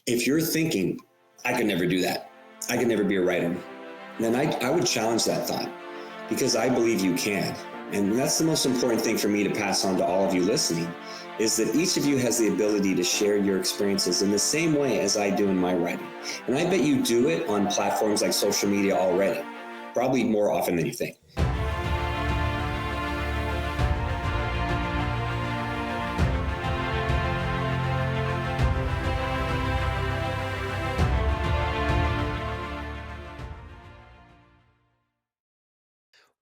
If you're thinking, I could never do that, I could never be a writer, then I would challenge that thought, because I believe you can. And that's the most important thing for me to pass on to all of you listening, is that each of you has the ability to share your experiences in the same way as I do in my writing. And I bet you do it on platforms like social media already, probably more often than you think.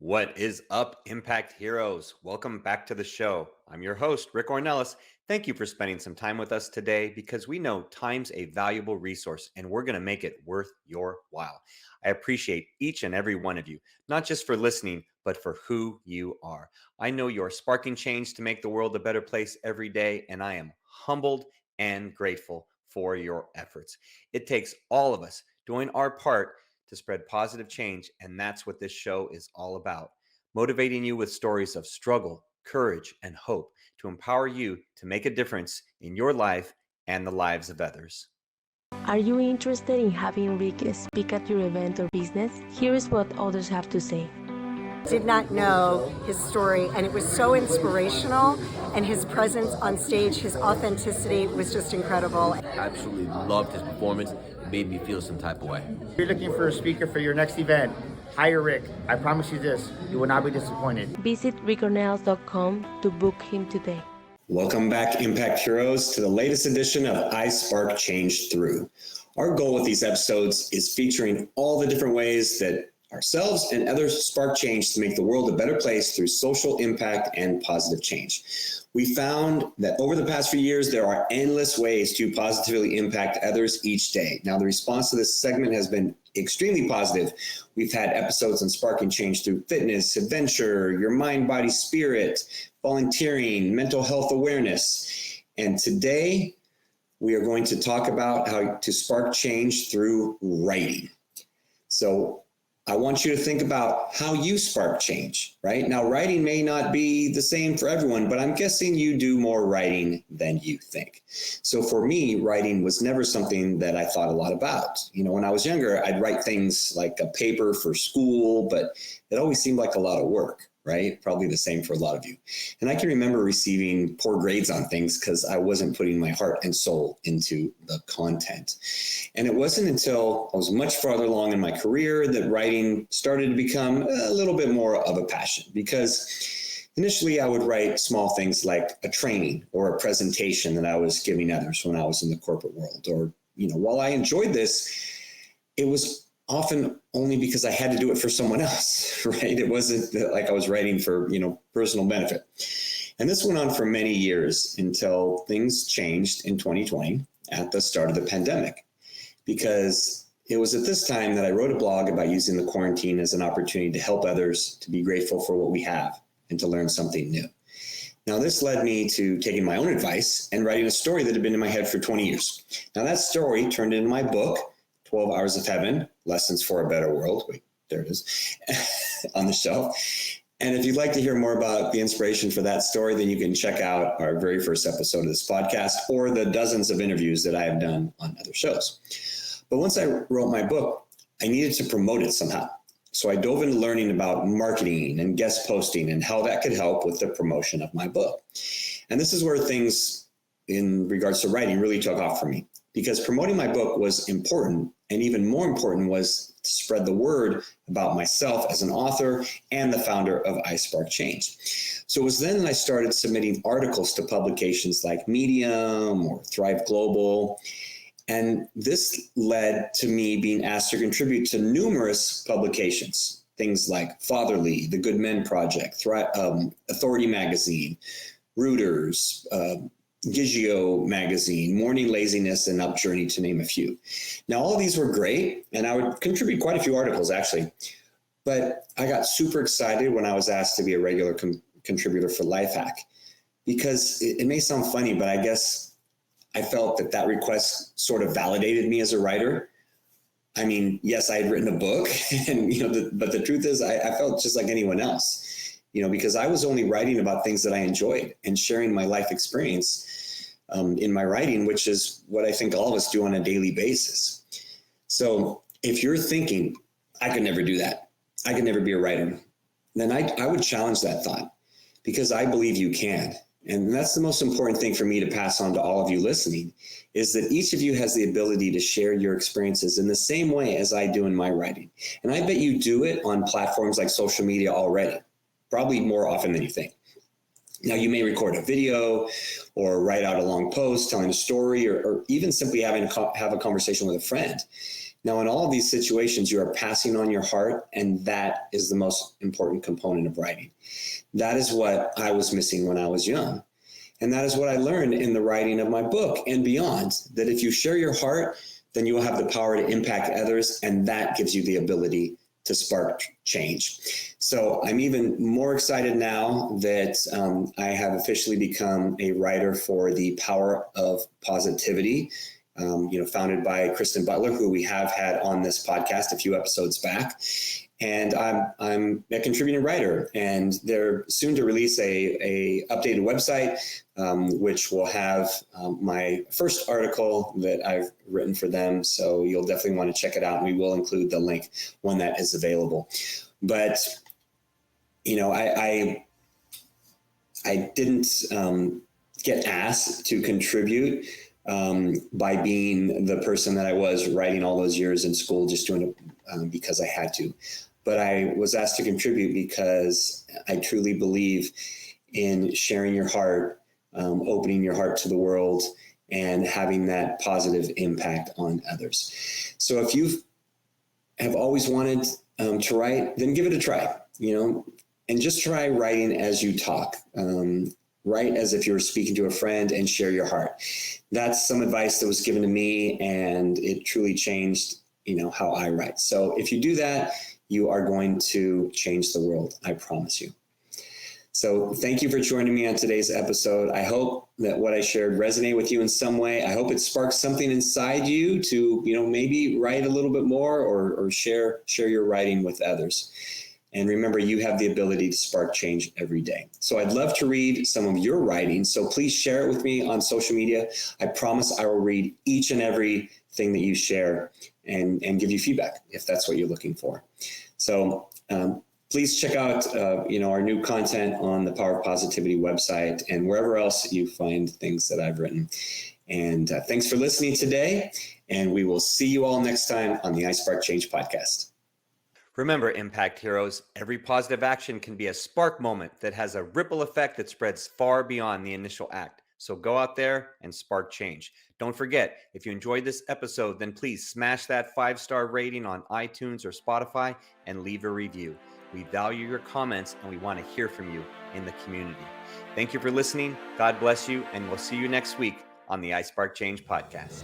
What is up, Impact Heroes? Welcome back to the show. I'm your host, Rick Ornelas. Thank you for spending some time with us today, because we know time's a valuable resource and we're going to make it worth your while. I appreciate each and every one of you, not just for listening, but for who you are. I know you're sparking change to make the world a better place every day, and I am humbled and grateful for your efforts. It takes all of us doing our part to spread positive change, and that's what this show is all about. Motivating you with stories of struggle, courage, and hope to empower you to make a difference in your life and the lives of others. Are you interested in having Rick speak at your event or business? Here is what others have to say. Did not know his story, and it was so inspirational, and his presence on stage, his authenticity was just incredible. Absolutely loved his performance. It made me feel some type of way. If you're looking for a speaker for your next event, hire Rick. I promise you this, you will not be disappointed. Visit rickornelas.com to book him today. Welcome back, Impact Heroes, to the latest edition of I Spark Change Through. Our goal with these episodes is featuring all the different ways that ourselves and others spark change to make the world a better place through social impact and positive change. We found that over the past few years, there are endless ways to positively impact others each day. Now, the response to this segment has been extremely positive. We've had episodes on sparking change through fitness, adventure, your mind, body, spirit, volunteering, mental health awareness. And today, we are going to talk about how to spark change through writing. So I want you to think about how you spark change, right? Now, writing may not be the same for everyone, but I'm guessing you do more writing than you think. So for me, writing was never something that I thought a lot about. You know, when I was younger, I'd write things like a paper for school, but it always seemed like a lot of work, right? Probably the same for a lot of you. And I can remember receiving poor grades on things because I wasn't putting my heart and soul into the content. And it wasn't until I was much farther along in my career that writing started to become a little bit more of a passion, because initially I would write small things like a training or a presentation that I was giving others when I was in the corporate world. Or, you know, while I enjoyed this, it was often only because I had to do it for someone else, right? It wasn't like I was writing for, personal benefit. And this went on for many years until things changed in 2020 at the start of the pandemic, because it was at this time that I wrote a blog about using the quarantine as an opportunity to help others, to be grateful for what we have, and to learn something new. Now, this led me to taking my own advice and writing a story that had been in my head for 20 years. Now, that story turned into my book, 12 Hours of Heaven, Lessons for a Better World. Wait, there it is, on the shelf. And if you'd like to hear more about the inspiration for that story, then you can check out our very first episode of this podcast, or the dozens of interviews that I have done on other shows. But once I wrote my book, I needed to promote it somehow. So I dove into learning about marketing and guest posting and how that could help with the promotion of my book. And this is where things in regards to writing really took off for me, because promoting my book was important. And even more important was to spread the word about myself as an author and the founder of I Spark Change. So it was then that I started submitting articles to publications like Medium or Thrive Global. And this led to me being asked to contribute to numerous publications, things like Fatherly, The Good Men Project, Authority Magazine, Reuters, Gigio Magazine, Morning Laziness, and Up Journey, to name a few. Now, all of these were great, and I would contribute quite a few articles, actually. But I got super excited when I was asked to be a regular contributor for Lifehack, because it may sound funny, but I guess I felt that request sort of validated me as a writer. I mean, yes, I had written a book, and but the truth is, I felt just like anyone else, because I was only writing about things that I enjoyed and sharing my life experience in my writing, which is what I think all of us do on a daily basis. So if you're thinking, I could never do that, I could never be a writer, then I would challenge that thought, because I believe you can. And that's the most important thing for me to pass on to all of you listening, is that each of you has the ability to share your experiences in the same way as I do in my writing. And I bet you do it on platforms like social media already, probably more often than you think. Now, you may record a video or write out a long post telling a story, or even simply have a conversation with a friend. Now, in all of these situations, you are passing on your heart, and that is the most important component of writing. That is what I was missing when I was young. And that is what I learned in the writing of my book and beyond, that if you share your heart, then you will have the power to impact others, and that gives you the ability to spark change. So I'm even more excited now that I have officially become a writer for the Power of Positivity, founded by Kristen Butler, who we have had on this podcast a few episodes back. And I'm a contributing writer, and they're soon to release a updated website, which will have my first article that I've written for them. So you'll definitely want to check it out, and we will include the link when that is available. But I didn't get asked to contribute by being the person that I was, writing all those years in school, just doing it because I had to. But I was asked to contribute because I truly believe in sharing your heart, opening your heart to the world, and having that positive impact on others. So if you have always wanted to write, then give it a try, and just try writing as you talk. Write as if you were speaking to a friend, and share your heart. That's some advice that was given to me, and it truly changed, how I write. So if you do that, you are going to change the world. I promise you. So thank you for joining me on today's episode. I hope that what I shared resonated with you in some way. I hope it sparks something inside you to, maybe write a little bit more, or share your writing with others. And remember, you have the ability to spark change every day. So I'd love to read some of your writing. So please share it with me on social media. I promise I will read each and every thing that you share and give you feedback if that's what you're looking for. So please check out our new content on the Power of Positivity website, and wherever else you find things that I've written. And thanks for listening today. And we will see you all next time on the iSpark Change podcast. Remember, Impact Heroes, every positive action can be a spark moment that has a ripple effect that spreads far beyond the initial act. So go out there and spark change. Don't forget, if you enjoyed this episode, then please smash that 5-star rating on iTunes or Spotify and leave a review. We value your comments, and we want to hear from you in the community. Thank you for listening. God bless you, and we'll see you next week on the iSpark Change podcast.